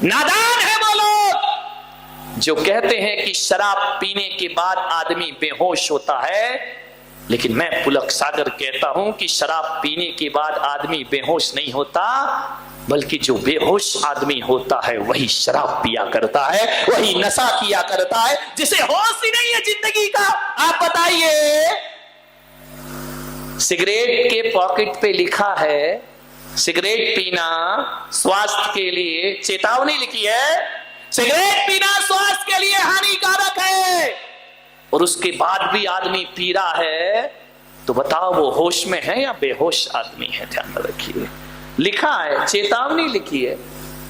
नादान है वो लोग जो कहते हैं कि शराब पीने के बाद आदमी बेहोश होता है, लेकिन मैं पुलक सागर कहता हूं कि शराब पीने के बाद आदमी बेहोश नहीं होता, बल्कि जो बेहोश आदमी होता है वही शराब पिया करता है, वही नशा किया करता है, जिसे होश ही नहीं है जिंदगी का। आप बताइए, सिगरेट के पॉकेट पे लिखा है सिगरेट पीना स्वास्थ्य के लिए, चेतावनी लिखी है सिगरेट पीना स्वास्थ्य के लिए हानिकारक है, और उसके बाद भी आदमी पी रहा है, तो बताओ वो होश में है या बेहोश आदमी है? ध्यान रखिए, लिखा है, चेतावनी लिखी है।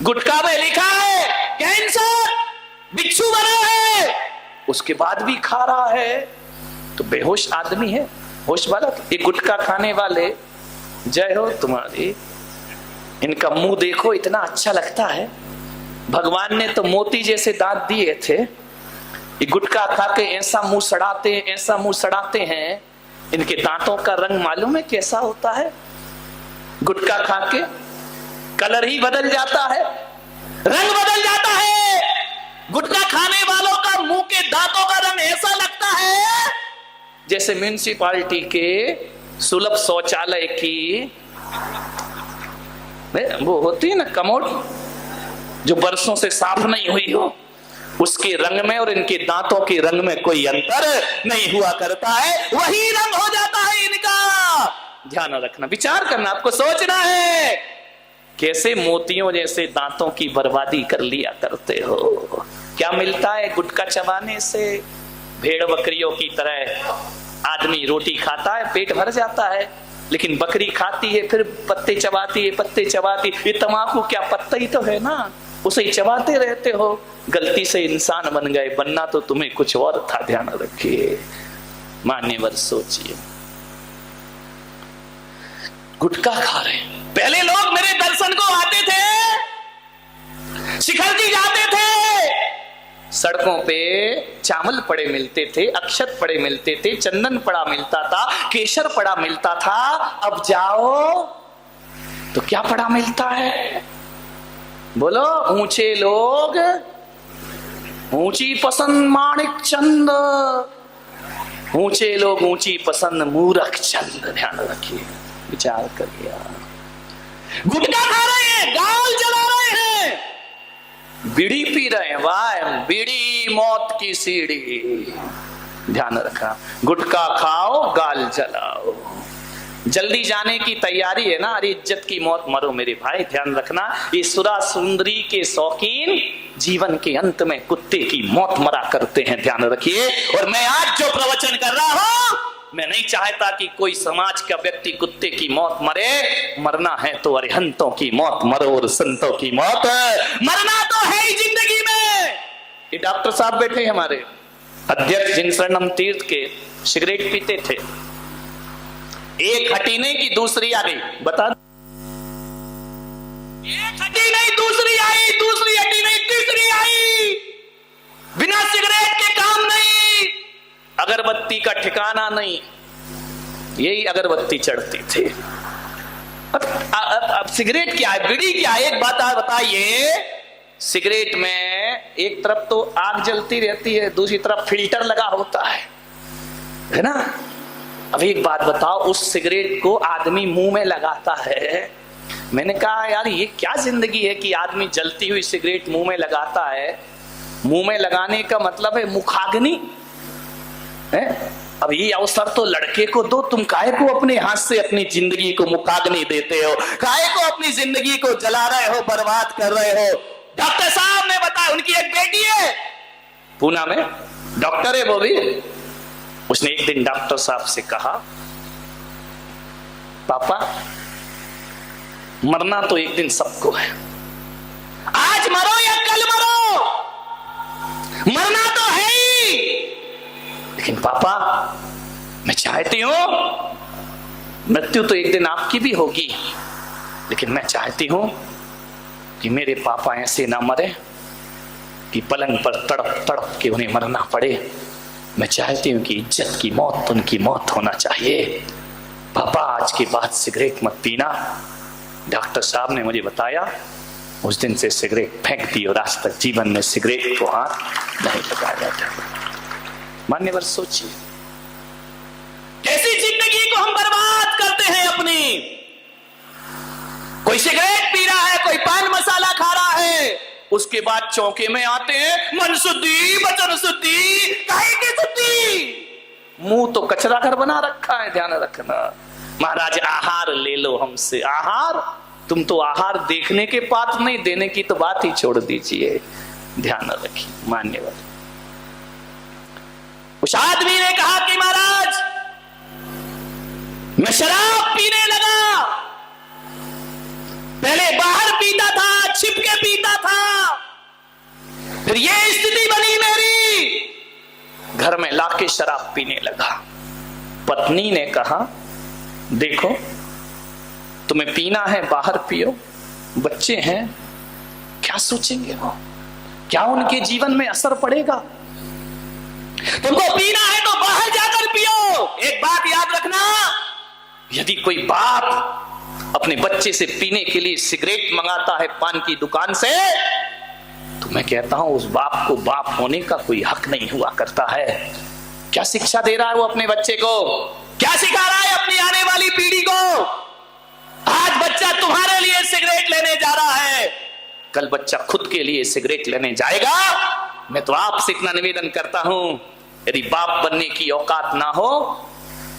गुटखा में लिखा है कैंसर, बिच्छू बना है, उसके बाद भी खा रहा है, तो बेहोश आदमी है? होश वाला? ये गुटखा खाने वाले, जय हो तुम्हारी, इनका मुंह देखो इतना अच्छा लगता है, भगवान ने तो मोती जैसे दांत दिए थे, ये गुटखा खा के ऐसा मुंह सड़ाते, ऐसा मुंह सड़ाते हैं, इनके दांतों का रंग मालूम है कैसा होता है? गुटखा खा के कलर ही बदल जाता है, रंग बदल जाता है। गुटखा खाने वालों का मुंह के दांतों का रंग ऐसा लगता है जैसे म्युनिसिपालिटी के सुलभ शौचालय की वो होती है ना कमोड, जो बरसों से साफ नहीं हुई हो, उसके रंग में और इनके दांतों के रंग में कोई अंतर नहीं हुआ करता है, वही रंग हो जाता है इनका। ध्यान रखना, विचार करना, आपको सोचना है कैसे मोतियों जैसे दांतों की बर्बादी कर लिया करते हो। क्या मिलता है गुटखा चबाने से? भेड़ बकरियों की तरह आदमी रोटी खाता है, पेट भर जाता है, लेकिन बकरी खाती है, फिर पत्ते चबाती है, पत्ते चबाती। ये तंबाकू क्या पत्ता ही तो है ना, उसे ही चबाते रहते हो। गलती से इंसान बन गए, बनना तो तुम्हें कुछ और था। ध्यान रखिए, मान्यवर सोचिए, गुटखा खा रहे हैं। पहले लोग मेरे दर्शन को आते थे, शिखर जी जाते थे, सड़कों पे चावल पड़े मिलते थे, अक्षत पड़े मिलते थे, चंदन पड़ा मिलता था, केसर पड़ा मिलता था। अब जाओ तो क्या पड़ा मिलता है? बोलो, ऊंचे लोग ऊंची पसंद माणिक चंद, ऊंचे लोग ऊंची पसंद मूर्ख चंद। ध्यान रखिए, विचार करिए। गुटखा खा रहे हैं, गाल जला रहे हैं, बीड़ी पी रहे हैं, वाह बीड़ी मौत की सीढ़ी। ध्यान रखना, गुटखा खाओ गाल जलाओ, जल्दी जाने की तैयारी है ना, अरे इज्जत की मौत मरो मेरे भाई। ध्यान रखना, ये सुरा सुंदरी के शौकीन जीवन के अंत में कुत्ते की मौत मरा करते हैं। ध्यान रखिए, और मैं आज जो प्रवचन कर रहा हूं, मैं नहीं चाहता कि कोई समाज का व्यक्ति कुत्ते की मौत मरे। मरना है तो अरिहंतों की मौत मरो और संतों की मौत मरना तो है ही जिंदगी में। ये डॉक्टर साहब बैठे हमारे अध्यक्ष जिनशरणम तीर्थ के, सिगरेट पीते थे, एक हटी नहीं कि दूसरी आ गई। बता, एक हटी नहीं दूसरी आई, दूसरी हटी नहीं तीसरी आई। बिना सिगरेट के काम नहीं, अगरबत्ती का ठिकाना नहीं, यही अगरबत्ती चढ़ती थी। अब सिगरेट क्या है, बीड़ी क्या है? एक बात आप बताइए, सिगरेट में एक तरफ तो आग जलती रहती है, दूसरी तरफ फिल्टर लगा होता है ना। अब एक बात बताओ, उस सिगरेट को आदमी मुंह में लगाता है। मैंने कहा यार ये क्या जिंदगी है कि आदमी जलती हुई सिगरेट मुंह में लगाता है। मुंह में लगाने का मतलब है मुखाग्नि है। अब ये अवसर तो लड़के को दो, तुम काहे को अपने हाथ से अपनी जिंदगी को मुखाग्नि देते हो, काहे को अपनी जिंदगी को जला रहे हो, बर्बाद कर रहे हो। डॉक्टर साहब ने बताया, उनकी एक बेटी है पूना में, डॉक्टर है वो भी। उसने एक दिन डॉक्टर साहब से कहा, पापा मरना तो एक दिन सबको है, आज मरो या कल मरो, मरना तो है ही। लेकिन पापा मैं चाहती हूं, मृत्यु तो एक दिन आपकी भी होगी, लेकिन मैं चाहती हूं कि मेरे पापा ऐसे ना मरे कि पलंग पर तड़प तड़प के उन्हें मरना पड़े। मैं चाहती हूं कि इज्जत की मौत उनकी मौत होना चाहिए। पापा आज के बाद सिगरेट मत पीना। डॉक्टर साहब ने मुझे बताया, उस दिन से सिगरेट फेंक दी और आज तक जीवन में सिगरेट को हाथ नहीं लगाया था। मान्यवर सोचिए, कैसी जिंदगी को हम बर्बाद करते हैं अपनी। कोई सिगरेट पी रहा है, कोई पान मसाला खा रहा है, उसके बाद चौके में आते हैं मन शुद्धि वचन शुद्धि काहे की शुद्धि। मुंह तो कचरा घर बना रखा है, ध्यान रखना। महाराज आहार ले लो हमसे, आहार तुम तो आहार देखने के पात्र नहीं, देने की तो बात ही छोड़ दीजिए। ध्यान रखिए मान्यवर। उस आदमी ने कहा कि महाराज मैं शराब पीने लगा, पहले बाहर पीता था, छिप के पीता था, फिर ये स्थिति बनी मेरी, घर में लाके शराब पीने लगा। पत्नी ने कहा देखो तुम्हें पीना है बाहर पियो, बच्चे हैं क्या सोचेंगे वो, क्या उनके जीवन में असर पड़ेगा। तुमको पीना है तो बाहर जाकर पियो। एक बात याद रखना, यदि कोई बाप अपने बच्चे से पीने के लिए सिगरेट मंगाता है पान की दुकान से, तो मैं कहता हूं उस बाप को बाप होने का कोई हक नहीं हुआ करता है। क्या शिक्षा दे रहा है वो अपने बच्चे को, क्या सिखा रहा है अपनी आने वाली पीढ़ी को। आज बच्चा तुम्हारे लिए सिगरेट लेने जा रहा है, कल बच्चा खुद के लिए सिगरेट लेने जाएगा। मैं तो आपसे इतना निवेदन करता हूं, यदि बाप बनने की औकात ना हो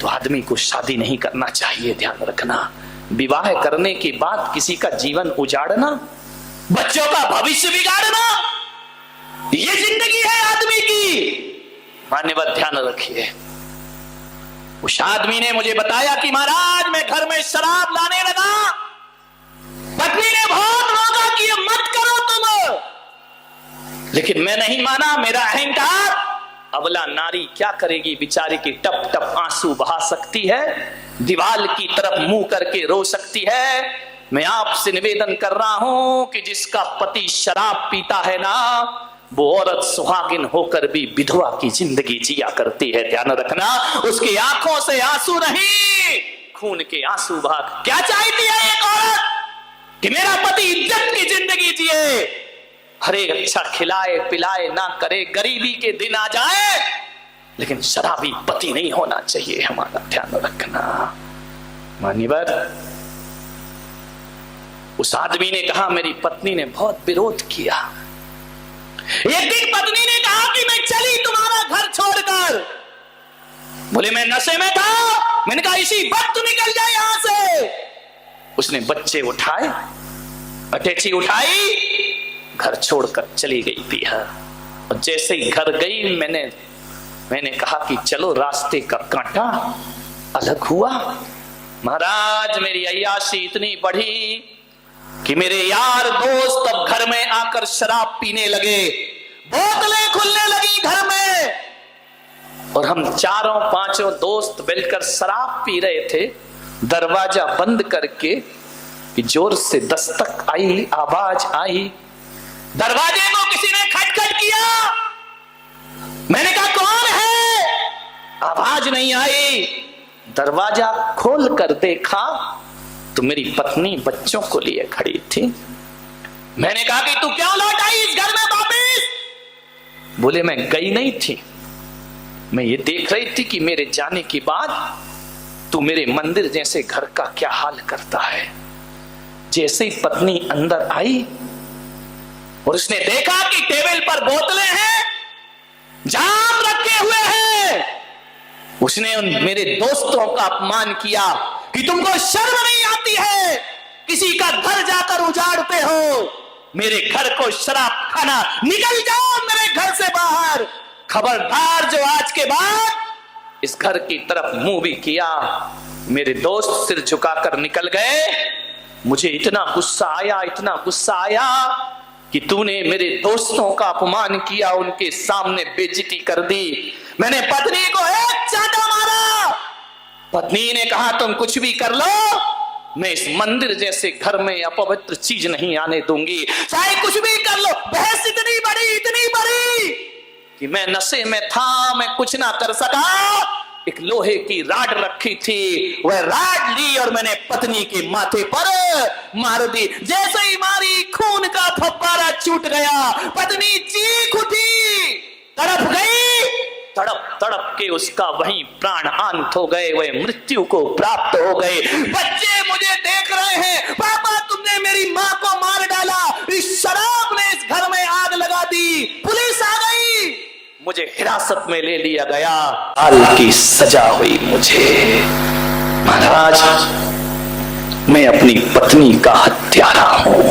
तो आदमी को शादी नहीं करना चाहिए। ध्यान रखना, विवाह करने के बाद किसी का जीवन उजाड़ना, बच्चों का भविष्य बिगाड़ना, ये जिंदगी है आदमी की। मान्यवर ध्यान रखिए। उस आदमी ने मुझे बताया कि महाराज मैं घर में शराब लाने लगा, पत्नी ने बहुत रोका कि ये मत करो तुम, लेकिन मैं नहीं माना। मेरा अहंकार, अबला नारी क्या करेगी बेचारी की, टप टप आंसू बहा सकती है, दीवार की तरफ मुंह करके रो सकती है। मैं आपसे निवेदन कर रहा हूं कि जिसका पति शराब पीता है ना, वो औरत सुहागिन होकर भी विधवा की जिंदगी जिया करती है। ध्यान रखना, उसकी आंखों से आंसू नहीं, खून के आंसू बहा। क्या चाहती है एक औरत कि मेरा पति इज्जत की जिंदगी जिए, हरे अच्छा खिलाए पिलाए ना करे, गरीबी के दिन आ जाए, लेकिन शराबी पति नहीं होना चाहिए। हमारा ध्यान रखना मान्यवर। उस आदमी ने कहा मेरी पत्नी ने बहुत विरोध किया। एक दिन पत्नी ने कहा कि मैं चली तुम्हारा घर छोड़कर। बोले मैं नशे में था। मैंने कहा इसी वक्त निकल जाए यहां से। उसने बच्चे उठाए, अटैची उठाई, घर छोड़कर चली गई पिया। और जैसे ही घर गई मैंने कहा कि चलो रास्ते का कांटा अलग हुआ। महाराज मेरी अय्याशी इतनी बढ़ी कि मेरे यार दोस्त अब घर में आकर शराब पीने लगे, बोतलें खुलने लगी घर में, और हम चारों पांचों दोस्त मिलकर शराब पी रहे थे। दरवाजा बंद करके कि जोर से दस्तक आई, आवाज आई, दरवाजे को किसी ने खटखट किया। मैंने कहा कौन है, आवाज नहीं आई। दरवाजा खोल कर देखा तो मेरी पत्नी बच्चों को लिए खड़ी थी। मैंने कहा कि तू क्यों लौट आई इस घर में वापिस। बोले मैं गई नहीं थी, मैं ये देख रही थी कि मेरे जाने के बाद तू मेरे मंदिर जैसे घर का क्या हाल करता है। जैसे ही पत्नी अंदर आई और उसने देखा कि टेबल पर बोतलें हैं, जाम रखे हुए हैं, उसने उन मेरे दोस्तों का अपमान किया कि तुमको शर्म नहीं आती है, किसी का घर जाकर उजाड़ते हो, मेरे घर को शराब खाना, निकल जाओ मेरे घर से बाहर। खबरदार जो आज के बाद इस घर की तरफ मुंह भी किया। मेरे दोस्त सिर झुकाकर निकल गए। मुझे इतना गुस्सा आया, इतना गुस्सा आया कि तूने मेरे दोस्तों का अपमान किया, उनके सामने बेइज्जती कर दी। मैंने पत्नी को एक चांटा मारा। पत्नी ने कहा तुम कुछ भी कर लो, मैं इस मंदिर जैसे घर में अपवित्र चीज नहीं आने दूंगी, चाहे कुछ भी कर लो। बहस इतनी बड़ी कि मैं नशे में था, मैं कुछ ना कर सका। एक लोहे की राड रखी थी, वह राड ली और मैंने पत्नी के माथे पर मार दी। जैसे ही मारी खून का फव्वारा छूट गया, पत्नी चीख उठी, तड़प गई, तड़प तड़प के उसका वहीं प्राण अंत हो गए, वह मृत्यु को प्राप्त हो गए। बच्चे मुझे देख रहे हैं, पापा तुमने मेरी माँ को मार डाला, इस शराब ने इस घर में आग लगा दी, पुलिस आ गई, मुझे हिरासत में ले लिया गया, साल की सजा हुई मुझे। महाराज, मैं अपनी पत्नी का हत्यारा हूं।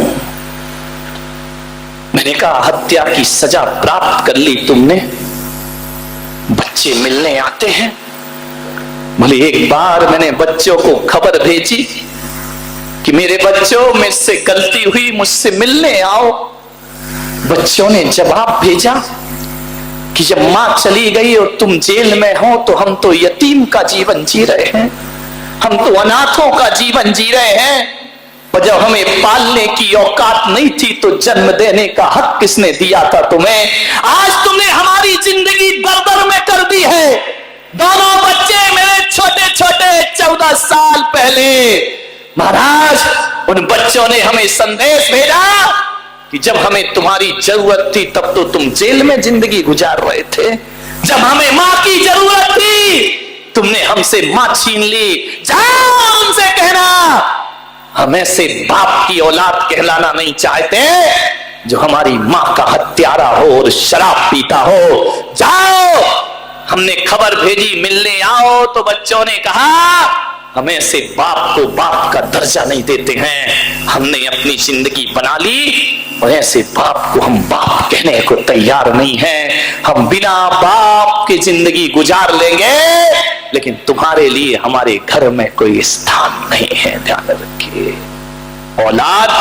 मैंने कहा हत्या की सजा प्राप्त कर ली तुमने, बच्चे मिलने आते हैं। बोले एक बार मैंने बच्चों को खबर भेजी कि मेरे बच्चों मुझसे गलती हुई, मुझसे मिलने आओ। बच्चों ने जवाब भेजा कि जब मां चली गई और तुम जेल में हो तो हम तो यतीम का जीवन जी रहे हैं, हम तो अनाथों का जीवन जी रहे हैं, और जब हमें पालने की औकात नहीं थी तो जन्म देने का हक किसने दिया था तुम्हें? आज तुमने हमारी जिंदगी दर-दर में कर दी है। दोनों बच्चे मेरे छोटे छोटे 14 साल पहले। महाराज, उन बच्चों ने हमें संदेश भेजा कि जब हमें तुम्हारी जरूरत थी तब तो तुम जेल में जिंदगी गुजार रहे थे, जब हमें मां की जरूरत थी तुमने हमसे मां छीन ली। जाओ उनसे कहना हम ऐसे बाप की औलाद कहलाना नहीं चाहते जो हमारी मां का हत्यारा हो और शराब पीता हो। जाओ, हमने खबर भेजी मिलने आओ, तो बच्चों ने कहा हम ऐसे बाप को बाप का दर्जा नहीं देते हैं, हमने अपनी जिंदगी बना ली और ऐसे बाप को हम बाप कहने को तैयार नहीं हैं। हम बिना बाप की जिंदगी गुजार लेंगे, लेकिन तुम्हारे लिए हमारे घर में कोई स्थान नहीं है, ध्यान रखिए। औलाद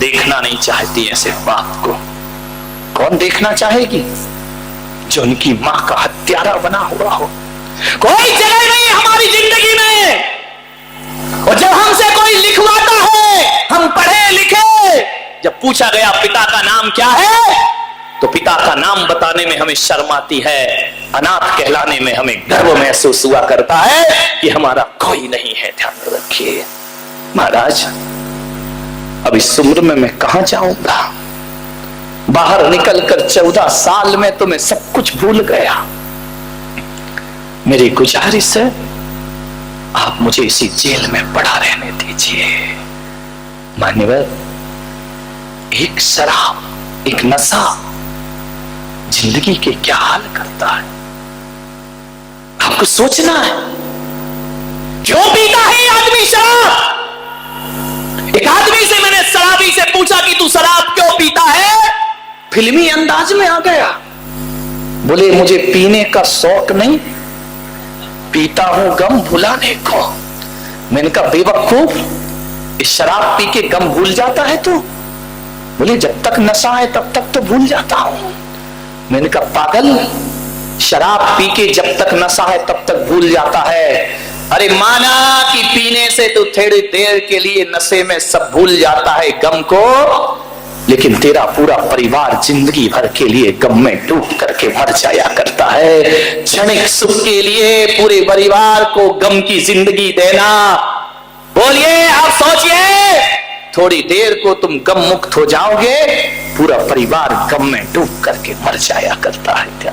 देखना नहीं चाहती ऐसे बाप को। कौन देखना चाहेगी? जो उनकी मां का हत्यारा बना हुआ हो। कोई जगह नहीं हमारी जिंदगी में। और जब हमसे कोई लिखवाता है, हम पढ़े लिखे, जब पूछा गया पिता का नाम क्या है, तो पिता का नाम बताने में हमें शर्म आती है, अनाथ कहलाने में हमें गर्व महसूस हुआ करता है कि हमारा कोई नहीं है। ध्यान रखिए महाराज, अब इस उम्र में मैं कहां जाऊंगा? बाहर निकलकर 14 साल में तो मैं सब कुछ भूल गया। मेरी गुजारिश है आप मुझे इसी जेल में पड़ा रहने दीजिए। मान्यवर, एक शराब, एक नशा जिंदगी के क्या हाल करता है, आपको सोचना है। क्यों पीता है आदमी शराब? एक आदमी से मैंने शराबी से पूछा कि तू शराब क्यों पीता है? फिल्मी अंदाज में आ गया, बोले मुझे पीने का शौक नहीं, पीता हूं गम भुलाने को। मैंने कहा बेवकूफ, इस शराब पी के गम भूल जाता है तू? बोले जब तक नशा है तब तक तो भूल जाता हूं। मैंने कहा पागल, शराब पी के जब तक नशा है तब तक भूल जाता है। अरे माना कि पीने से तो थोड़ी देर के लिए नशे में सब भूल जाता है गम को, लेकिन तेरा पूरा परिवार जिंदगी भर के लिए गम में डूब करके मर जाया करता है। क्षणिक सुख के लिए पूरे परिवार को गम की जिंदगी देना, बोलिए आप सोचिए, थोड़ी देर को तुम गम मुक्त हो जाओगे, पूरा परिवार गम में डूब करके मर जाया करता है। क्या